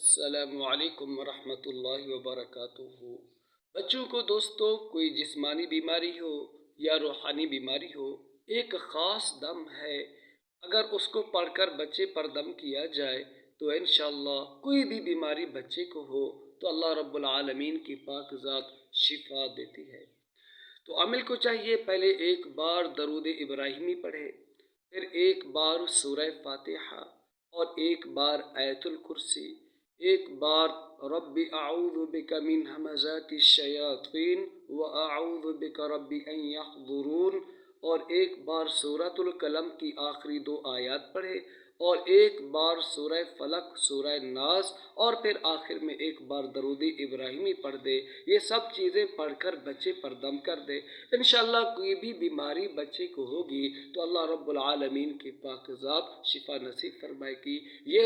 السلام علیکم ورحمۃ اللہ وبرکاتہ۔ بچوں کو دوستو، کوئی جسمانی بیماری ہو یا روحانی بیماری ہو، ایک خاص دم ہے۔ اگر اس کو پڑھ کر بچے پر دم کیا جائے تو انشاءاللہ کوئی بھی بیماری بچے کو ہو تو اللہ رب العالمین کی پاک ذات شفا دیتی ہے۔ تو عامل کو چاہیے پہلے ایک بار درود ابراہیمی پڑھے، پھر ایک بار سورہ فاتحہ اور ایک بار آیت الکرسی، ایک بار رب اعوذ بک من ہمزات الشیاطین واعوذ بک رب ان یحضرون، اور ایک بار سورۃ القلم کی آخری 2 آیات پڑھے، اور ایک بار سورہ فلق، سورہ ناس، اور پھر آخر میں ایک بار درود ابراہیمی پڑھ دے۔ یہ سب چیزیں پڑھ کر بچے پر دم کر دے، انشاءاللہ کوئی بھی بیماری بچے کو ہوگی تو اللہ رب العالمین کی پاک ذات شفا نصیب فرمائے گی۔ یہ